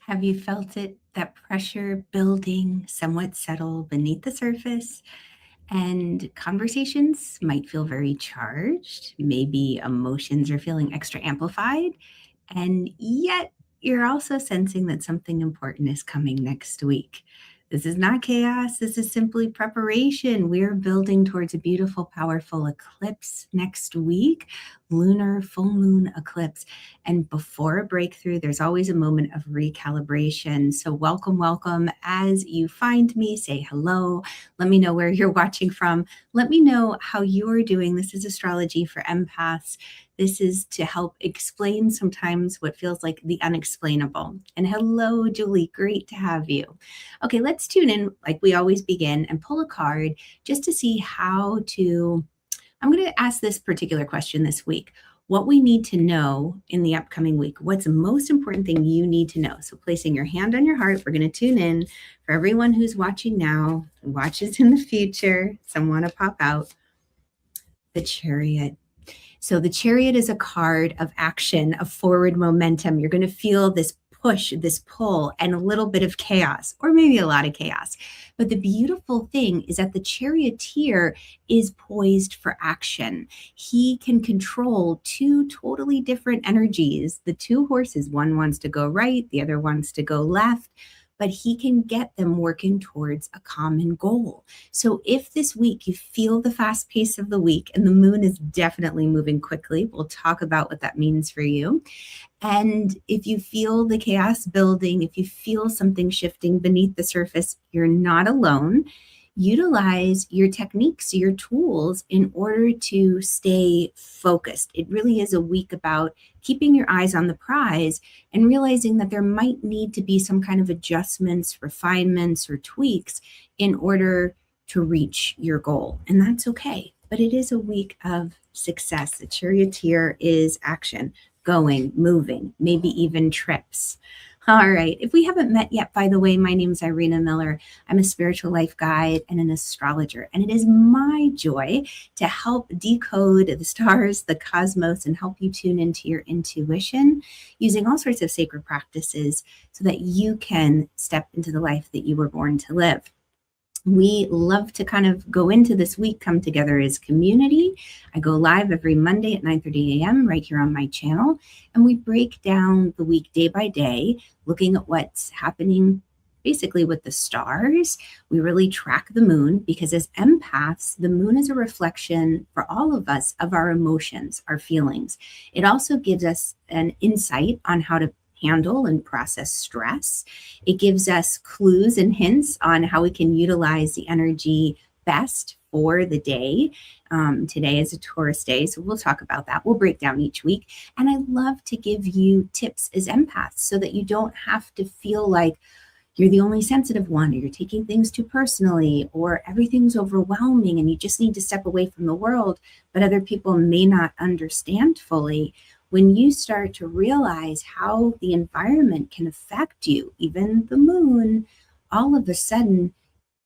Have you felt it, that pressure building, somewhat subtle beneath the surface? And conversations might feel very charged. Maybe emotions are feeling extra amplified. And yet, you're also sensing that something important is coming next week. This is not chaos. This is simply preparation. We're building towards a beautiful, powerful eclipse next week, lunar full moon eclipse. And before a breakthrough, there's always a moment of recalibration. So, welcome, welcome. As you find me, say hello. Let me know where you're watching from. Let me know how you're doing. This is Astrology for Empaths. This is to help explain sometimes what feels like the unexplainable. And hello, Julie. Great to have you. Okay, let's tune in like we always begin and pull a card just to see how to. I'm going to ask this particular question this week. What we need to know in the upcoming week. What's the most important thing you need to know? So placing your hand on your heart, we're going to tune in. For everyone who's watching now, who watches in the future, some want to pop out. The Chariot. So the Chariot is a card of action, of forward momentum. You're going to feel this push, this pull, and a little bit of chaos, or maybe a lot of chaos. But the beautiful thing is that the charioteer is poised for action. He can control two totally different energies. The two horses, one wants to go right, the other wants to go left, but he can get them working towards a common goal. So if this week you feel the fast pace of the week, and the moon is definitely moving quickly, we'll talk about what that means for you. And if you feel the chaos building, if you feel something shifting beneath the surface, you're not alone. Utilize your techniques, your tools in order to stay focused. It really is a week about keeping your eyes on the prize and realizing that there might need to be some kind of adjustments, refinements, or tweaks in order to reach your goal. And that's okay. But it is a week of success. The charioteer is action, going, moving, maybe even trips. All right. If we haven't met yet, by the way, my name is Irina Miller. I'm a spiritual life guide and an astrologer, and it is my joy to help decode the stars, the cosmos, and help you tune into your intuition using all sorts of sacred practices so that you can step into the life that you were born to live. We love to kind of go into this week, come together as community. I go live every Monday at 9:30 a.m. right here on my channel, and we break down the week day by day, looking at what's happening basically with the stars. We really track the moon because as empaths, the moon is a reflection for all of us of our emotions, our feelings. It also gives us an insight on how to handle and process stress. It gives us clues and hints on how we can utilize the energy best for the day. Today is a Taurus day, so we'll talk about that. We'll break down each week. And I love to give you tips as empaths so that you don't have to feel like you're the only sensitive one, or you're taking things too personally, or everything's overwhelming and you just need to step away from the world, but other people may not understand fully. When you start to realize how the environment can affect you, even the moon, all of a sudden,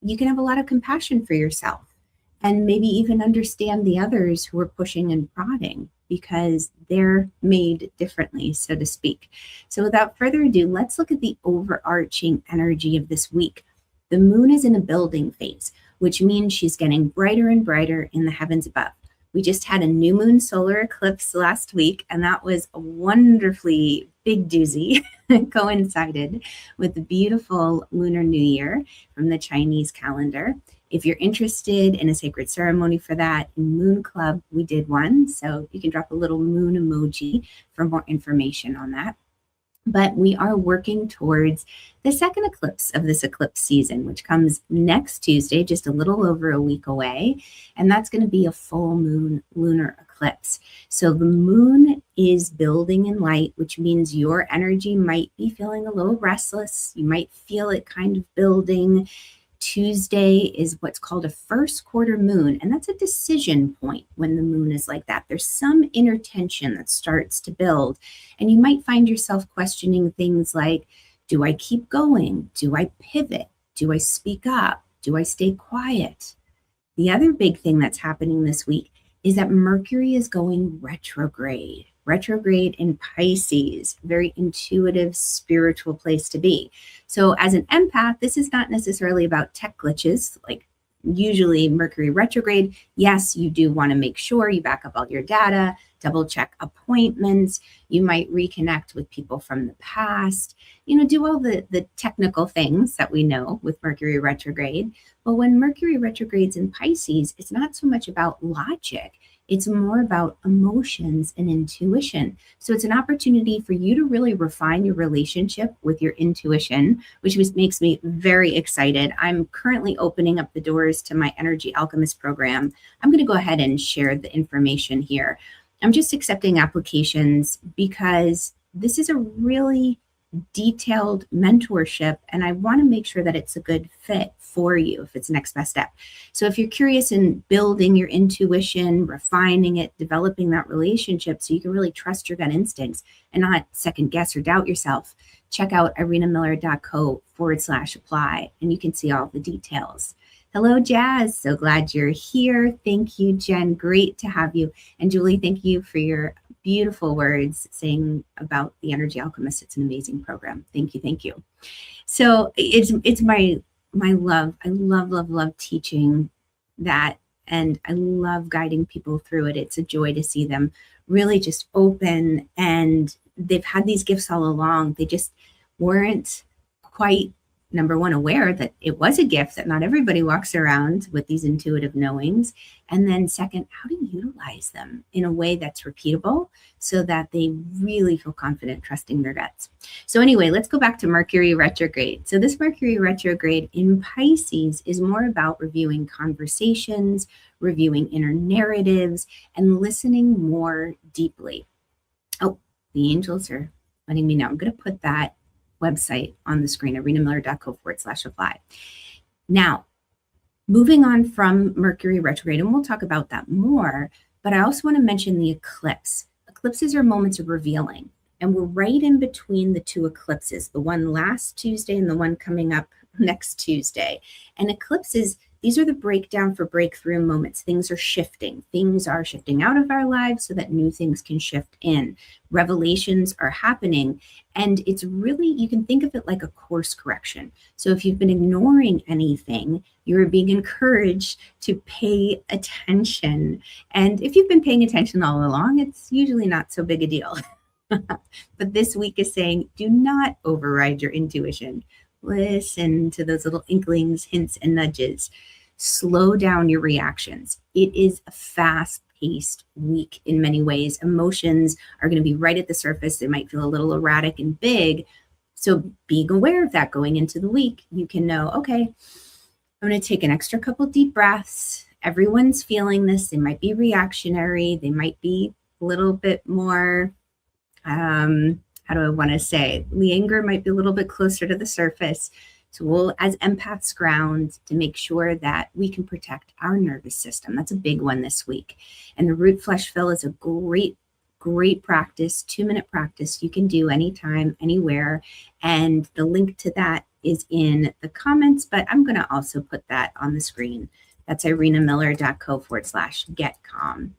you can have a lot of compassion for yourself and maybe even understand the others who are pushing and prodding because they're made differently, so to speak. So without further ado, let's look at the overarching energy of this week. The moon is in a building phase, which means she's getting brighter and brighter in the heavens above. We just had a new moon solar eclipse last week, and that was a wonderfully big doozy. Coincided with the beautiful Lunar New Year from the Chinese calendar. If you're interested in a sacred ceremony for that, in Moon Club, we did one. So you can drop a little moon emoji for more information on that. But we are working towards the second eclipse of this eclipse season, which comes next Tuesday, just a little over a week away. And that's going to be a full moon lunar eclipse. So the moon is building in light, which means your energy might be feeling a little restless. You might feel it kind of building. Tuesday is what's called a first quarter moon, and that's a decision point when the moon is like that. There's some inner tension that starts to build, and you might find yourself questioning things like, do I keep going? Do I pivot? Do I speak up? Do I stay quiet? The other big thing that's happening this week is that Mercury is going retrograde. retrograde in Pisces, very intuitive, spiritual place to be. So as an empath, this is not necessarily about tech glitches, like usually Mercury retrograde. Yes, you do want to make sure you back up all your data, double check appointments. You might reconnect with people from the past, do all the technical things that we know with Mercury retrograde. But when Mercury retrogrades in Pisces, it's not so much about logic. It's more about emotions and intuition. So it's an opportunity for you to really refine your relationship with your intuition, which makes me very excited. I'm currently opening up the doors to my Energy Alchemist program. I'm going to go ahead and share the information here. I'm just accepting applications because this is a really detailed mentorship, and I want to make sure that it's a good fit for you if it's next best step. So if you're curious in building your intuition, refining it, developing that relationship so you can really trust your gut instincts and not second guess or doubt yourself, check out irenamiller.co/apply and you can see all the details. Hello, Jazz. So glad you're here. Thank you, Jen. Great to have you. And Julie, thank you for your beautiful words saying about the Energy Alchemist. It's an amazing program. Thank you. Thank you. So it's my love. I love teaching that. And I love guiding people through it. It's a joy to see them really just open, and they've had these gifts all along. They just weren't quite, number one, aware that it was a gift, that not everybody walks around with these intuitive knowings. And then second, how to utilize them in a way that's repeatable so that they really feel confident trusting their guts. So anyway, let's go back to Mercury retrograde. So this Mercury retrograde in Pisces is more about reviewing conversations, reviewing inner narratives, and listening more deeply. Oh, the angels are letting me know. I'm going to put that website on the screen, irenamiller.co/apply. Now, moving on from Mercury retrograde, and we'll talk about that more, but I also want to mention the eclipse. Eclipses are moments of revealing, and we're right in between the two eclipses, the one last Tuesday and the one coming up next Tuesday. And eclipses, these are the breakdown for breakthrough moments. Things are shifting. Things are shifting out of our lives so that new things can shift in. Revelations are happening. And it's really, you can think of it like a course correction. So if you've been ignoring anything, you're being encouraged to pay attention. And if you've been paying attention all along, it's usually not so big a deal. But this week is saying, do not override your intuition. Listen to those little inklings, hints, and nudges. Slow down your reactions. It is a fast-paced week in many ways. Emotions are going to be right at the surface. They might feel a little erratic and big. So being aware of that going into the week, you can know, okay, I'm going to take an extra couple deep breaths. Everyone's feeling this. They might be reactionary. They might be a little bit more how do I want to say? The anger might be a little bit closer to the surface. So we'll, as empaths, ground to make sure that we can protect our nervous system. That's a big one this week. And the root flesh fill is a great practice, 2-minute practice you can do anytime, anywhere. And the link to that is in the comments, but I'm going to also put that on the screen. That's irenamiller.co/getcalm.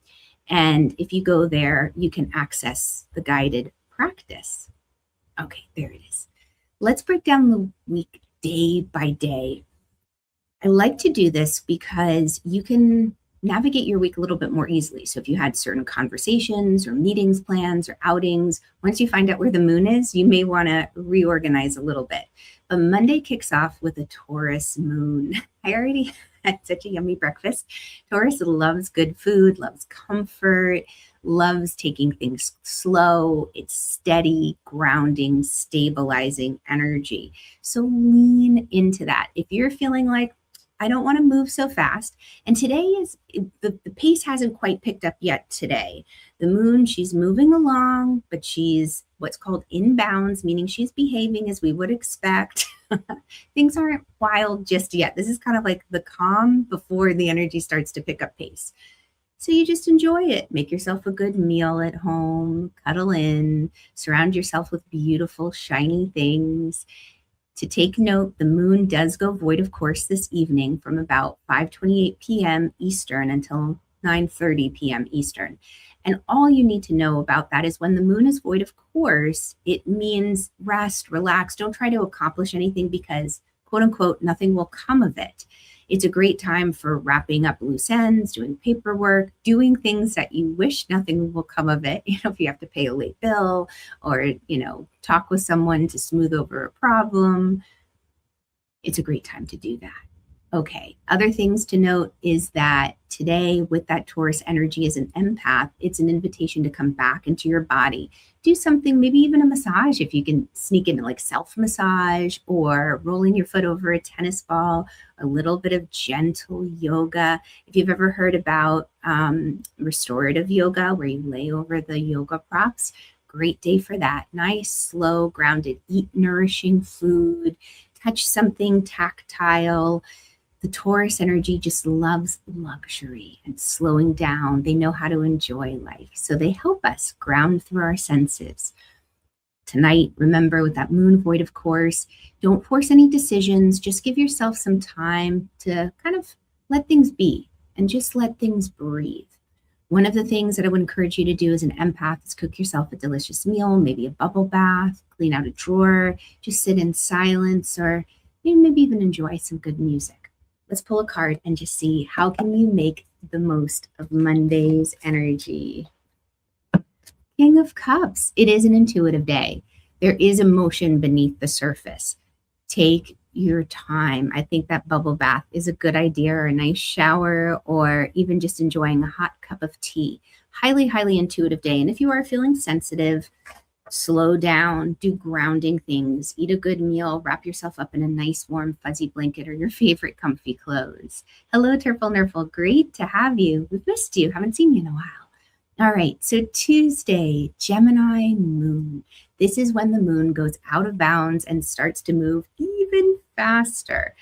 And if you go there, you can access the guided practice. Okay, there it is. Let's break down the week day by day. I like to do this because you can navigate your week a little bit more easily. So if you had certain conversations or meetings, plans, or outings, once you find out where the moon is, you may want to reorganize a little bit. But Monday kicks off with a Taurus moon. I already had such a yummy breakfast. Taurus loves good food, loves comfort, loves taking things slow. It's steady, grounding, stabilizing energy. So lean into that. If you're feeling like, I don't want to move so fast. And today is, the pace hasn't quite picked up yet today. The moon, she's moving along, but she's what's called in bounds, meaning she's behaving as we would expect. Things aren't wild just yet. This is kind of like the calm before the energy starts to pick up pace. So you just enjoy it. Make yourself a good meal at home, cuddle in, surround yourself with beautiful, shiny things. To take note, the moon does go void, of course, this evening from about 5:28 p.m. Eastern until 9:30 p.m. Eastern. And all you need to know about that is when the moon is void of course, it means rest, relax, don't try to accomplish anything because, quote unquote, nothing will come of it. It's a great time for wrapping up loose ends, doing paperwork, doing things that you wish nothing will come of it. If you have to pay a late bill or, talk with someone to smooth over a problem, it's a great time to do that. Okay, other things to note is that today, with that Taurus energy as an empath, it's an invitation to come back into your body. Do something, maybe even a massage if you can sneak in, like self massage or rolling your foot over a tennis ball, a little bit of gentle yoga. If you've ever heard about restorative yoga, where you lay over the yoga props, great day for that. Nice, slow, grounded, eat nourishing food, touch something tactile. The Taurus energy just loves luxury and slowing down. They know how to enjoy life. So they help us ground through our senses. Tonight, remember, with that moon void, of course, don't force any decisions. Just give yourself some time to kind of let things be and just let things breathe. One of the things that I would encourage you to do as an empath is cook yourself a delicious meal, maybe a bubble bath, clean out a drawer, just sit in silence, or maybe even enjoy some good music. Let's pull a card and just see how can you make the most of Monday's energy. King of Cups. It is an intuitive day. There is emotion beneath the surface. Take your time. I think that bubble bath is a good idea, or a nice shower, or even just enjoying a hot cup of tea. Highly, highly intuitive day. And if you are feeling sensitive, slow down, do grounding things, eat a good meal, wrap yourself up in a nice warm fuzzy blanket or your favorite comfy clothes. Hello, Turple Nurple. Great to have you. We've missed you. Haven't seen you in a while. All right, so Tuesday, Gemini moon. This is when the moon goes out of bounds and starts to move even faster.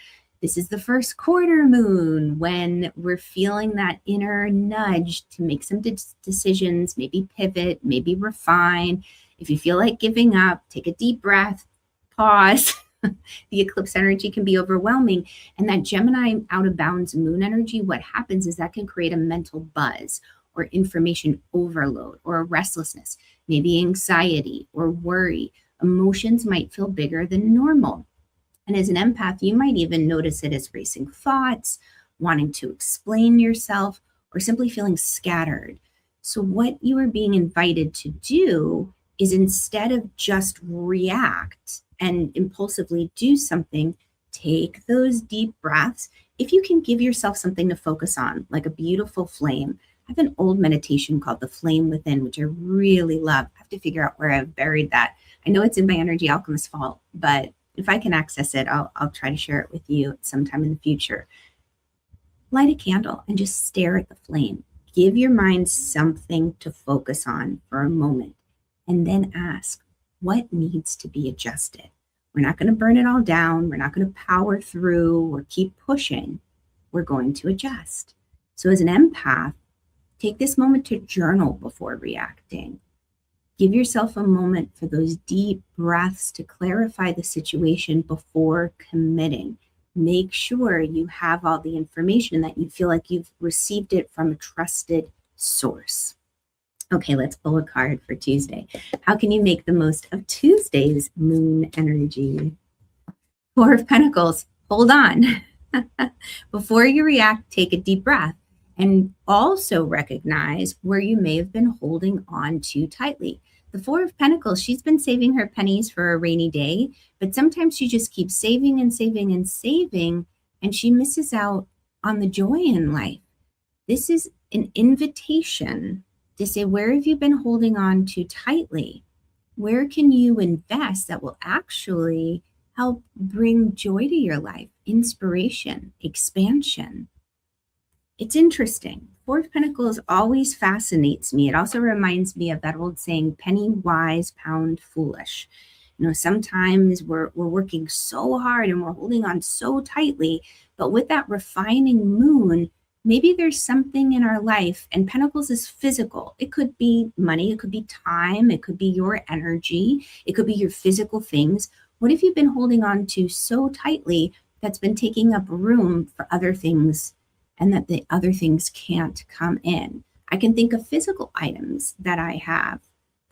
This is the first quarter moon, when we're feeling that inner nudge to make some decisions, maybe pivot, maybe refine. If you feel like giving up, take a deep breath, pause. The eclipse energy can be overwhelming. And that Gemini out of bounds moon energy, what happens is that can create a mental buzz or information overload or a restlessness, maybe anxiety or worry. Emotions might feel bigger than normal. And as an empath, you might even notice it as racing thoughts, wanting to explain yourself, or simply feeling scattered. So what you are being invited to do is, instead of just react and impulsively do something, take those deep breaths. If you can give yourself something to focus on, like a beautiful flame. I have an old meditation called The Flame Within, which I really love. I have to figure out where I've buried that. I know it's in my Energy Alchemist vault, but if I can access it, I'll try to share it with you sometime in the future. Light a candle and just stare at the flame. Give your mind something to focus on for a moment, and then ask, what needs to be adjusted? We're not going to burn it all down. We're not going to power through or keep pushing. We're going to adjust. So as an empath, take this moment to journal before reacting. Give yourself a moment for those deep breaths to clarify the situation before committing. Make sure you have all the information, that you feel like you've received it from a trusted source. Okay, let's pull a card for Tuesday. How can you make the most of Tuesday's moon energy? Four of Pentacles. Hold on. Before you react, take a deep breath and also recognize where you may have been holding on too tightly. The Four of Pentacles, she's been saving her pennies for a rainy day, but sometimes she just keeps saving and saving and saving, and she misses out on the joy in life. This is an invitation to say, where have you been holding on too tightly? Where can you invest that will actually help bring joy to your life, inspiration, expansion? It's interesting. Four of Pentacles always fascinates me. It also reminds me of that old saying, penny wise, pound foolish. Sometimes we're working so hard and we're holding on so tightly, but with that refining moon, maybe there's something in our life, and Pentacles is physical. It could be money, it could be time, it could be your energy, it could be your physical things. What have you been holding on to so tightly that's been taking up room for other things, and that the other things can't come in? I can think of physical items that I have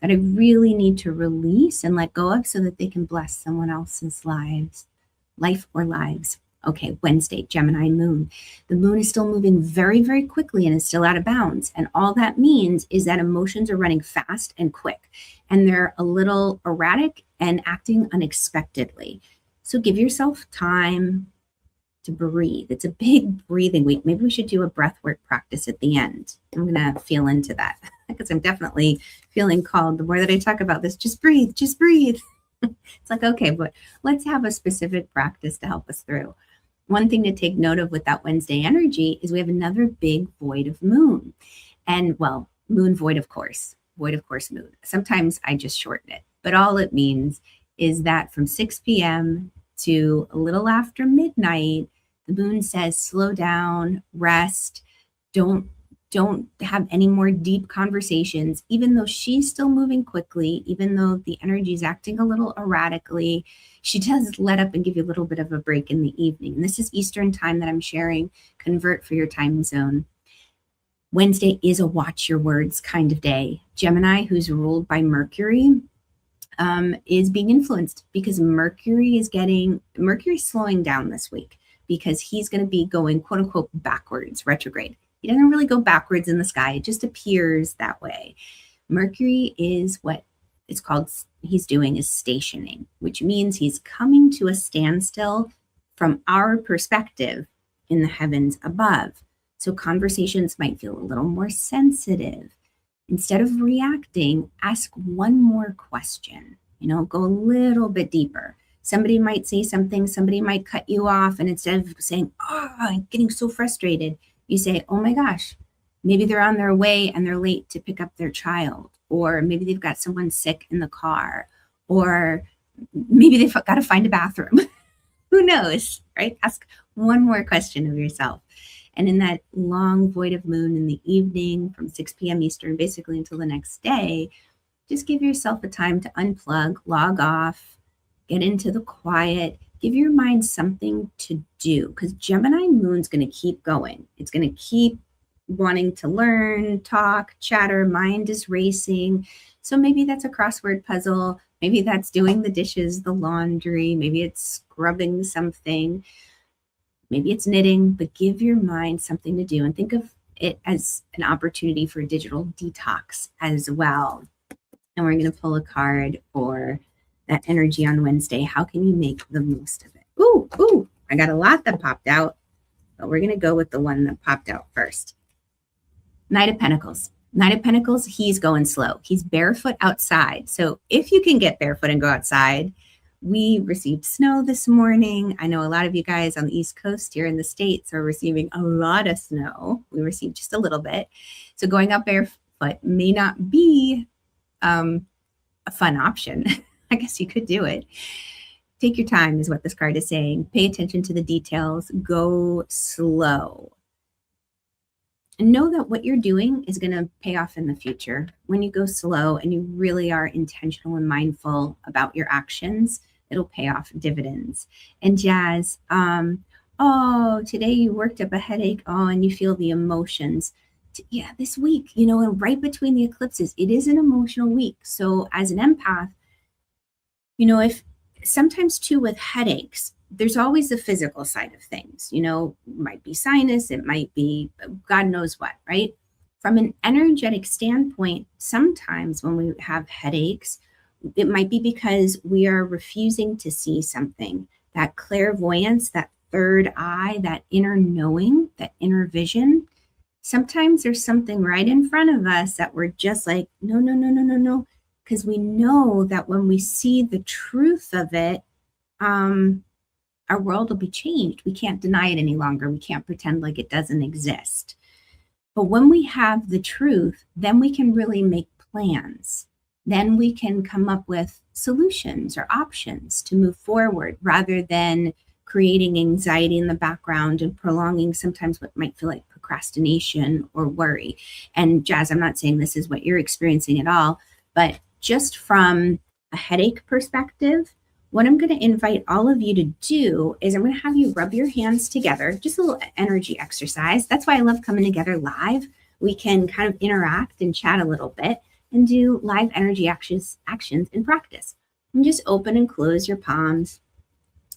that I really need to release and let go of so that they can bless someone else's life or lives. Okay, Wednesday, Gemini moon. The moon is still moving very, very quickly and is still out of bounds. And all that means is that emotions are running fast and quick, and they're a little erratic and acting unexpectedly. So give yourself time to breathe. It's a big breathing week. Maybe we should do a breath work practice at the end. I'm going to feel into that because I'm definitely feeling called. The more that I talk about this, just breathe, just breathe. It's like, okay, but let's have a specific practice to help us through. One thing to take note of with that Wednesday energy is we have another big void of moon. And well, moon void of course moon. Sometimes I just shorten it, but all it means is that from 6 p.m. to a little after midnight, the moon says, slow down, rest, don't have any more deep conversations, even though she's still moving quickly, even though the energy is acting a little erratically. She does let up and give you a little bit of a break in the evening. And this is Eastern time that I'm sharing. Convert for your time zone. Wednesday is a watch your words kind of day. Gemini, who's ruled by Mercury, is being influenced because Mercury is slowing down this week because he's going to be going quote unquote backwards, retrograde. He doesn't really go backwards in the sky. It just appears that way. Mercury is what it's called, he's doing is stationing, which means he's coming to a standstill from our perspective in the heavens above. So conversations might feel a little more sensitive. Instead of reacting, ask one more question, go a little bit deeper. Somebody might say something, somebody might cut you off, and instead of saying, oh, I'm getting so frustrated, you say, oh my gosh, maybe they're on their way and they're late to pick up their child, or maybe they've got someone sick in the car, or maybe they've got to find a bathroom. Who knows, right? Ask one more question of yourself. And in that long void of moon in the evening from 6 p.m. Eastern, basically until the next day, just give yourself a time to unplug, log off, get into the quiet, give your mind something to do, because Gemini moon's going to keep going. It's going to keep wanting to learn, talk, chatter, mind is racing. So maybe that's a crossword puzzle. Maybe that's doing the dishes, the laundry. Maybe it's scrubbing something. Maybe it's knitting, but give your mind something to do and think of it as an opportunity for digital detox as well. And we're going to pull a card for that energy on Wednesday. How can you make the most of it? Ooh, I got a lot that popped out, but we're going to go with the one that popped out first. Knight of Pentacles. Knight of Pentacles, he's going slow. He's barefoot outside. So if you can get barefoot and go outside, we received snow this morning. I know a lot of you guys on the East Coast here in the States are receiving a lot of snow. We received just a little bit. So going out barefoot may not be a fun option. I guess you could do it. Take your time is what this card is saying. Pay attention to the details. Go slow. And know that what you're doing is going to pay off in the future. When you go slow and you really are intentional and mindful about your actions, it'll pay off dividends. And Jazz, today you worked up a headache. And you feel the emotions. Yeah, this week, and right between the eclipses, it is an emotional week. So as an empath, if sometimes too with headaches, there's always the physical side of things, it might be sinus, it might be God knows what, right? From an energetic standpoint, sometimes when we have headaches, it might be because we are refusing to see something, that clairvoyance, that third eye, that inner knowing, that inner vision. Sometimes there's something right in front of us that we're just like, no, because we know that when we see the truth of it, our world will be changed. We can't deny it any longer. We can't pretend like it doesn't exist. But when we have the truth, then we can really make plans. Then we can come up with solutions or options to move forward rather than creating anxiety in the background and prolonging sometimes what might feel like procrastination or worry. And Jazz, I'm not saying this is what you're experiencing at all, but just from a headache perspective, what I'm going to invite all of you to do is I'm going to have you rub your hands together, just a little energy exercise. That's why I love coming together live. we can kind of interact and chat a little bit and do live energy actions in practice. And just open and close your palms.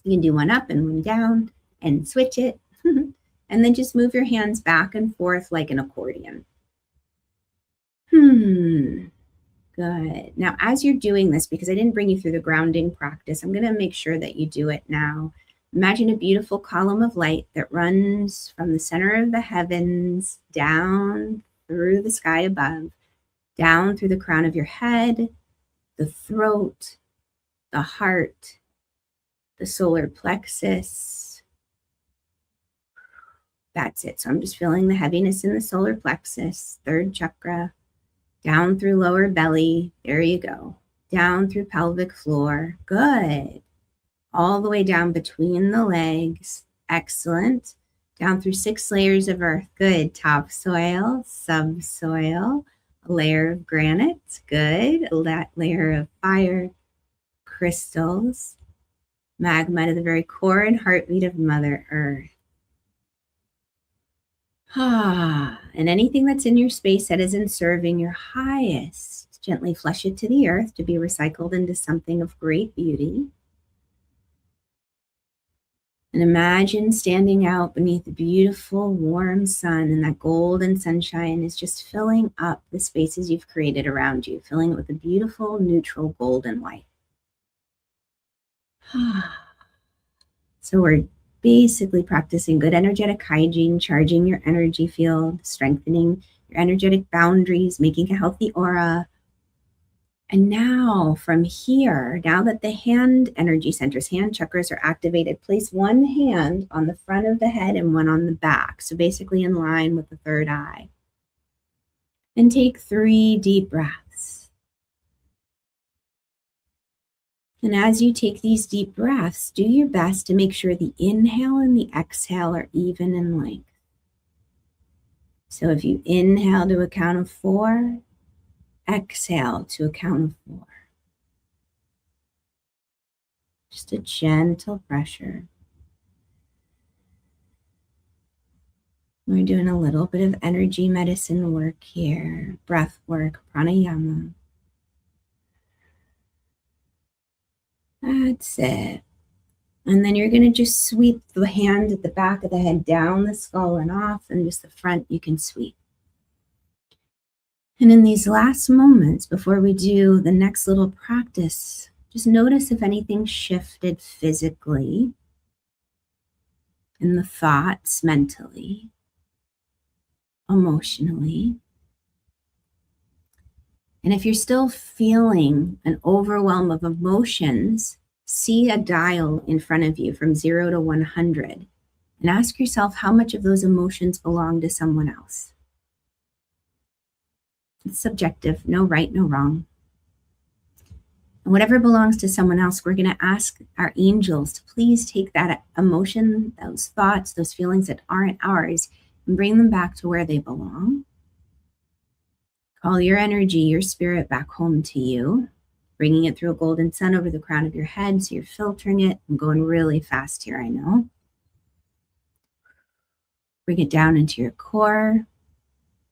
You can do one up and one down and switch it. And then just move your hands back and forth like an accordion. Good. Now, as you're doing this, because I didn't bring you through the grounding practice, I'm going to make sure that you do it now. Imagine a beautiful column of light that runs from the center of the heavens down through the sky above, down through the crown of your head, the throat, the heart, the solar plexus. That's it. So I'm just feeling the heaviness in the solar plexus, third chakra, down through lower belly. There you go. Down through pelvic floor. Good. All the way down between the legs. Excellent. Down through 6 layers of earth. Good. Topsoil, subsoil, a layer of granite. Good. A layer of fire, crystals, magma to the very core and heartbeat of Mother Earth. And anything that's in your space that isn't serving your highest, gently flush it to the earth to be recycled into something of great beauty. And imagine standing out beneath the beautiful warm sun, and that golden sunshine is just filling up the spaces you've created around you, filling it with a beautiful neutral golden light. So we're basically practicing good energetic hygiene, charging your energy field, strengthening your energetic boundaries, making a healthy aura. And now from here, now that the hand energy centers, hand chakras are activated, place one hand on the front of the head and one on the back. So basically in line with the third eye. And take 3 deep breaths. And as you take these deep breaths, do your best to make sure the inhale and the exhale are even in length. So if you inhale to a count of 4, exhale to a count of 4. Just a gentle pressure. We're doing a little bit of energy medicine work here, breath work, pranayama. That's it. And then you're going to just sweep the hand at the back of the head down the skull and off, and just the front you can sweep. And in these last moments before we do the next little practice, just notice if anything shifted physically, in the thoughts, mentally, emotionally. And if you're still feeling an overwhelm of emotions, see a dial in front of you from 0 to 100 and ask yourself how much of those emotions belong to someone else. It's subjective, no right, no wrong. And whatever belongs to someone else, we're going to ask our angels to please take that emotion, those thoughts, those feelings that aren't ours, and bring them back to where they belong. Call your energy, your spirit back home to you, bringing it through a golden sun over the crown of your head. So you're filtering it. I'm going really fast here, I know. Bring it down into your core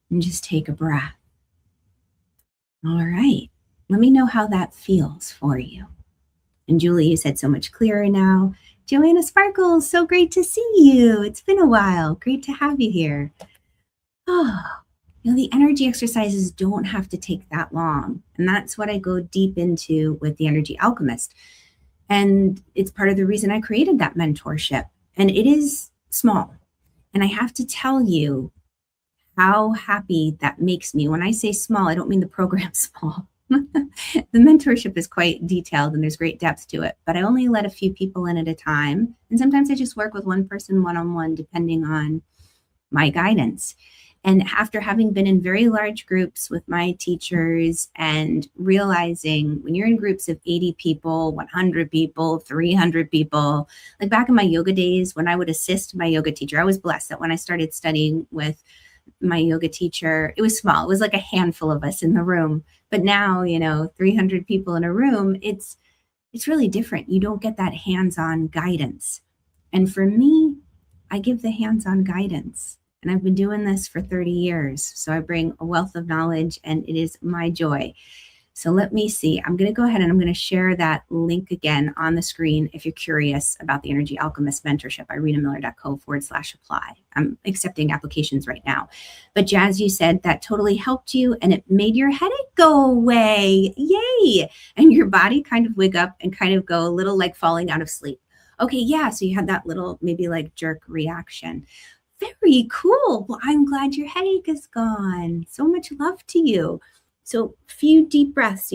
and just take a breath. All right. Let me know how that feels for you. And Julie, you said so much clearer now. Joanna Sparkles, so great to see you. It's been a while. Great to have you here. The energy exercises don't have to take that long. And that's what I go deep into with the Energy Alchemist. And it's part of the reason I created that mentorship. And it is small. And I have to tell you how happy that makes me. When I say small, I don't mean the program small. The mentorship is quite detailed and there's great depth to it, but I only let a few people in at a time. And sometimes I just work with one person one-on-one, depending on my guidance. And after having been in very large groups with my teachers and realizing when you're in groups of 80 people, 100 people, 300 people, like back in my yoga days, when I would assist my yoga teacher, I was blessed that when I started studying with my yoga teacher, it was small. It was like a handful of us in the room. But now, 300 people in a room, it's really different. You don't get that hands-on guidance. And for me, I give the hands-on guidance. And I've been doing this for 30 years. So I bring a wealth of knowledge, and it is my joy. So let me see. I'm going to go ahead and I'm going to share that link again on the screen if you're curious about the Energy Alchemist mentorship, irenamiller.co/apply. I'm accepting applications right now. But Jazz, you said that totally helped you and it made your headache go away. Yay. And your body kind of wig up and kind of go a little like falling out of sleep. Okay, yeah. So you had that little maybe like jerk reaction. Very cool. Well, I'm glad your headache is gone. So much love to you. So few deep breaths,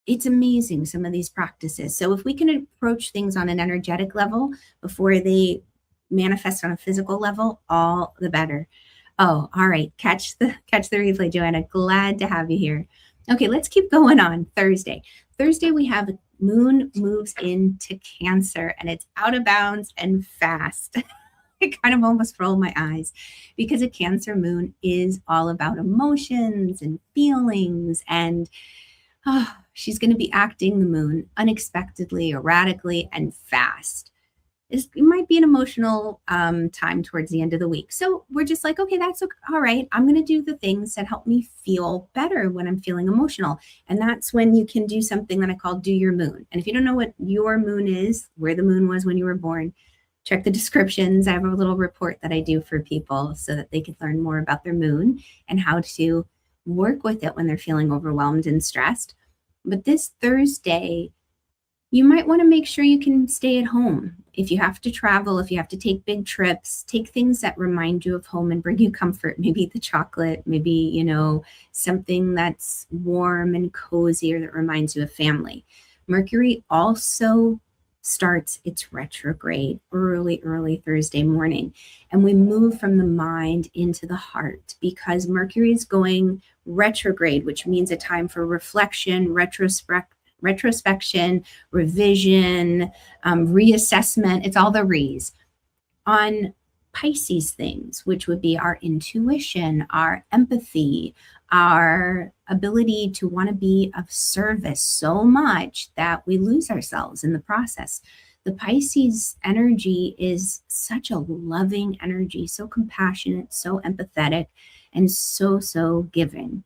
it's amazing, some of these practices. So if we can approach things on an energetic level before they manifest on a physical level, all the better. Oh, all right. Catch the replay, Joanna. Glad to have you here. Okay, let's keep going on. Thursday, we have moon moves into Cancer, and it's out of bounds and fast. I kind of almost roll my eyes because a Cancer moon is all about emotions and feelings. And she's going to be acting the moon unexpectedly, erratically, and fast. It might be an emotional time towards the end of the week. So we're just like, okay, that's okay. All right. I'm going to do the things that help me feel better when I'm feeling emotional. And that's when you can do something that I call do your moon. And if you don't know what your moon is, where the moon was when you were born, check the descriptions. I have a little report that I do for people so that they can learn more about their moon and how to work with it when they're feeling overwhelmed and stressed. But this Thursday, you might want to make sure you can stay at home. If you have to travel, if you have to take big trips, take things that remind you of home and bring you comfort. Maybe the chocolate, maybe, something that's warm and cozy or that reminds you of family. Mercury also starts its retrograde early Thursday morning. And we move from the mind into the heart because Mercury is going retrograde, which means a time for reflection, retrospection, revision, reassessment. It's all the re's on Pisces things, which would be our intuition, our empathy, our ability to want to be of service so much that we lose ourselves in the process. The Pisces energy is such a loving energy, so compassionate, so empathetic, and so giving.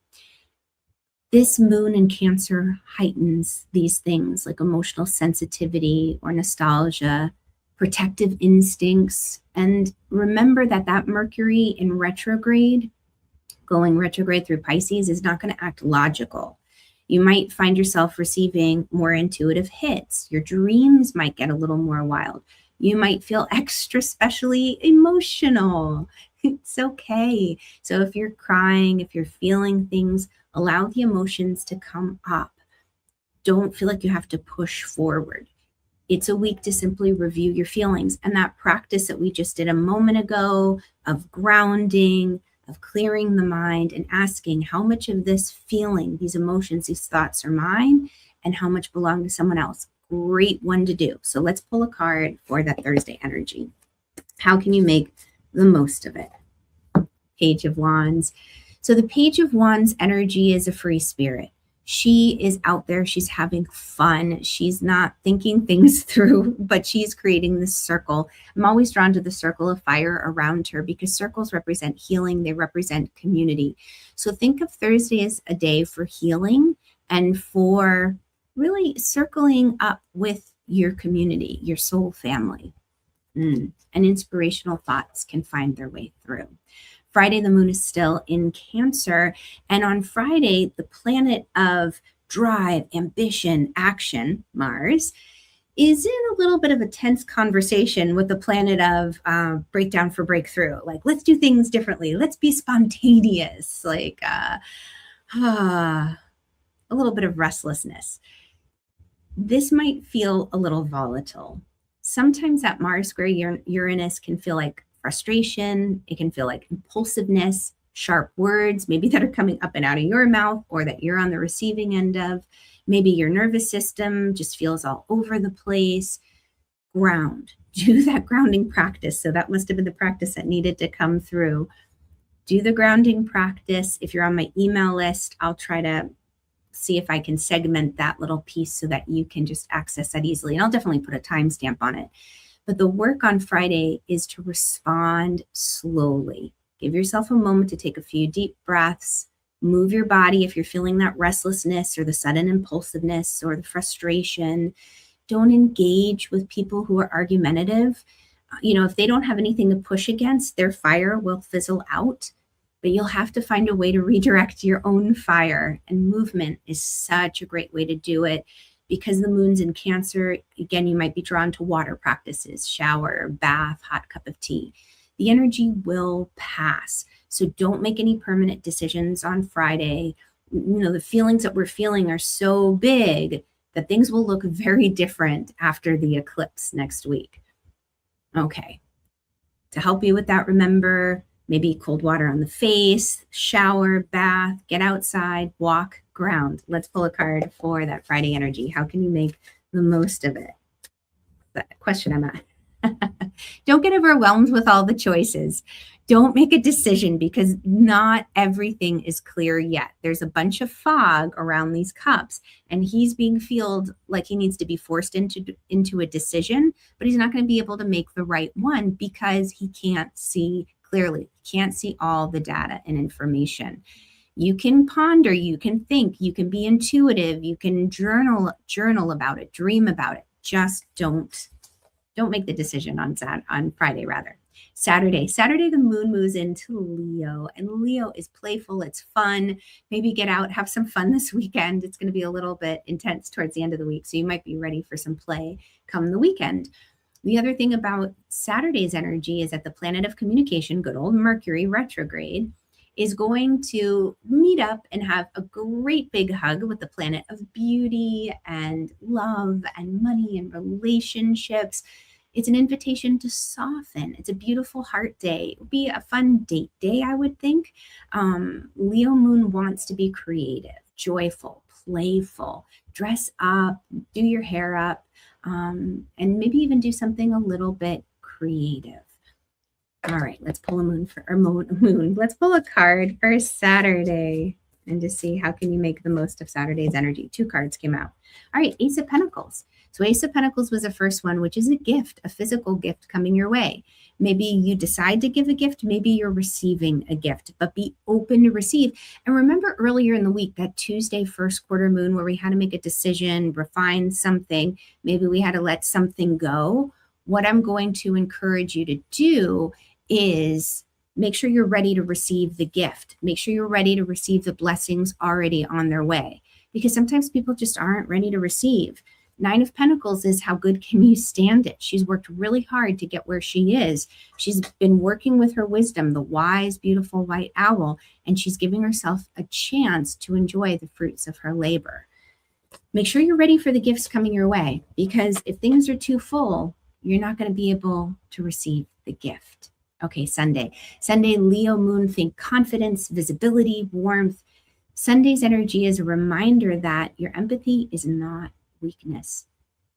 This moon in Cancer heightens these things like emotional sensitivity or nostalgia, protective instincts. And remember that Mercury in retrograde, going retrograde through Pisces, is not going to act logical. You might find yourself receiving more intuitive hits. Your dreams might get a little more wild. You might feel extra specially emotional. It's okay. So if you're crying, if you're feeling things, allow the emotions to come up. Don't feel like you have to push forward. It's a week to simply review your feelings. And that practice that we just did a moment ago of grounding, of clearing the mind and asking how much of this feeling, these emotions, these thoughts are mine and how much belong to someone else. Great one to do. So let's pull a card for that Thursday energy. How can you make the most of it? Page of Wands. So the Page of Wands energy is a free spirit. She is out there. She's having fun. She's not thinking things through, but she's creating this circle. I'm always drawn to the circle of fire around her because circles represent healing. They represent community. So think of Thursday as a day for healing and for really circling up with your community, your soul family. And inspirational thoughts can find their way through. Friday, the moon is still in Cancer. And on Friday, the planet of drive, ambition, action, Mars, is in a little bit of a tense conversation with the planet of breakdown for breakthrough. Like, let's do things differently. Let's be spontaneous. Like a little bit of restlessness. This might feel a little volatile. Sometimes that Mars square Uranus can feel like frustration. It can feel like impulsiveness, sharp words, maybe that are coming up and out of your mouth or that you're on the receiving end of. Maybe your nervous system just feels all over the place. Ground. Do that grounding practice. So that must have been the practice that needed to come through. Do the grounding practice. If you're on my email list, I'll try to see if I can segment that little piece so that you can just access that easily. And I'll definitely put a timestamp on it. But the work on Friday is to respond slowly. Give yourself a moment to take a few deep breaths, move your body if you're feeling that restlessness or the sudden impulsiveness or the frustration. Don't engage with people who are argumentative. If they don't have anything to push against, their fire will fizzle out. But you'll have to find a way to redirect your own fire. And movement is such a great way to do it. Because the moon's in Cancer, again, you might be drawn to water practices, shower, bath, hot cup of tea. The energy will pass. So don't make any permanent decisions on Friday. The feelings that we're feeling are so big that things will look very different after the eclipse next week. Okay. To help you with that, remember, maybe cold water on the face, shower, bath, get outside, walk, ground. Let's pull a card for that Friday energy. How can you make the most of it? That question I'm at. Don't get overwhelmed with all the choices. Don't make a decision because not everything is clear yet. There's a bunch of fog around these cups, and he's being felt like he needs to be forced into a decision, but he's not going to be able to make the right one because he can't see clearly. He can't see all the data and information. You can ponder, you can think, you can be intuitive, you can journal about it, dream about it. Just don't make the decision on Friday, rather. Saturday, the moon moves into Leo, and Leo is playful. It's fun. Maybe get out, have some fun this weekend. It's going to be a little bit intense towards the end of the week, so you might be ready for some play come the weekend. The other thing about Saturday's energy is that the planet of communication, good old Mercury Retrograde, is going to meet up and have a great big hug with the planet of beauty and love and money and relationships. It's an invitation to soften. It's a beautiful heart day. It would be a fun date day, I would think. Leo moon wants to be creative, joyful, playful, dress up, do your hair up, and maybe even do something a little bit creative. All right, let's pull a moon. Let's pull a card for Saturday and to see how can you make the most of Saturday's energy. 2 cards came out. All right, Ace of Pentacles. So Ace of Pentacles was the first one, which is a gift, a physical gift coming your way. Maybe you decide to give a gift. Maybe you're receiving a gift, but be open to receive. And remember earlier in the week, that Tuesday first quarter moon where we had to make a decision, refine something. Maybe we had to let something go. What I'm going to encourage you to do is make sure you're ready to receive the gift. Make sure you're ready to receive the blessings already on their way. Because sometimes people just aren't ready to receive. 9 of Pentacles is how good can you stand it? She's worked really hard to get where she is. She's been working with her wisdom, the wise, beautiful white owl, and she's giving herself a chance to enjoy the fruits of her labor. Make sure you're ready for the gifts coming your way, because if things are too full, you're not going to be able to receive the gift. Okay, Sunday, Leo moon, think confidence, visibility, warmth. Sunday's energy is a reminder that your empathy is not weakness.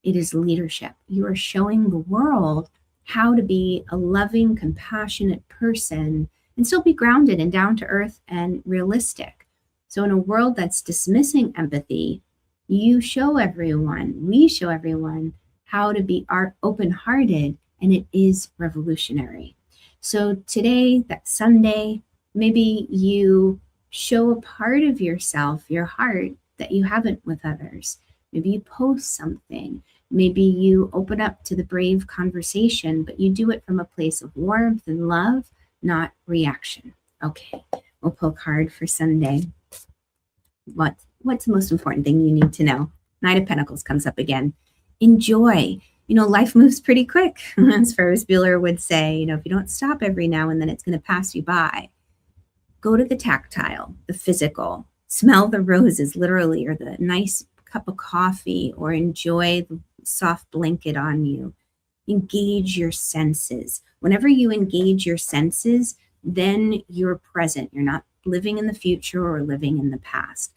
It is leadership. You are showing the world how to be a loving, compassionate person and still be grounded and down to earth and realistic. So in a world that's dismissing empathy, we show everyone how to be open-hearted, and it is revolutionary. So today, that Sunday, maybe you show a part of yourself, your heart, that you haven't with others. Maybe you post something. Maybe you open up to the brave conversation, but you do it from a place of warmth and love, not reaction. Okay, we'll pull a card for Sunday. What's the most important thing you need to know? 9 of Pentacles comes up again. Enjoy. Life moves pretty quick, as Ferris Bueller would say. If you don't stop every now and then, it's going to pass you by. Go to the tactile, the physical. Smell the roses, literally, or the nice cup of coffee, or enjoy the soft blanket on you. Engage your senses. Whenever you engage your senses, then you're present. You're not living in the future or living in the past.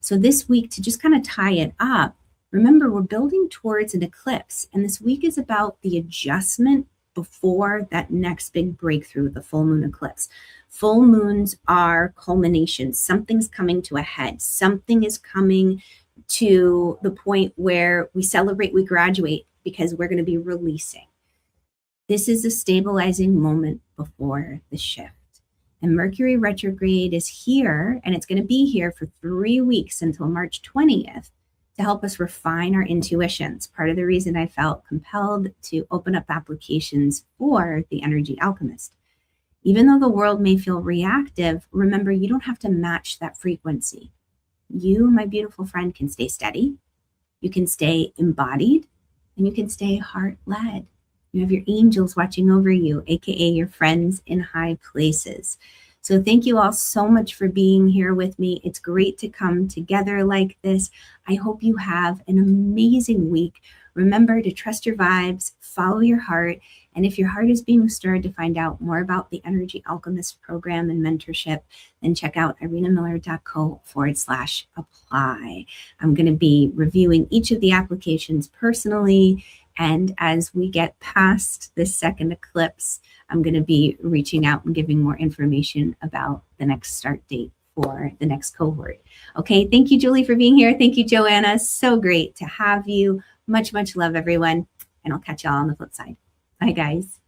So this week, to just kind of tie it up, remember, we're building towards an eclipse, and this week is about the adjustment before that next big breakthrough, the full moon eclipse. Full moons are culminations. Something's coming to a head. Something is coming to the point where we celebrate, we graduate, because we're going to be releasing. This is a stabilizing moment before the shift. And Mercury retrograde is here, and it's going to be here for 3 weeks until March 20th to help us refine our intuitions. Part of the reason I felt compelled to open up applications for the Energy Alchemist. Even though the world may feel reactive, remember, you don't have to match that frequency. You, my beautiful friend, can stay steady, you can stay embodied, and you can stay heart-led. You have your angels watching over you, aka your friends in high places. So thank you all so much for being here with me. It's great to come together like this. I hope you have an amazing week. Remember to trust your vibes, follow your heart, and if your heart is being stirred to find out more about the Energy Alchemist program and mentorship, then check out irenamiller.co/apply. I'm going to be reviewing each of the applications personally. And as we get past this second eclipse, I'm going to be reaching out and giving more information about the next start date for the next cohort. Okay, thank you, Julie, for being here. Thank you, Joanna. So great to have you. Much, much love, everyone. And I'll catch y'all on the flip side. Bye, guys.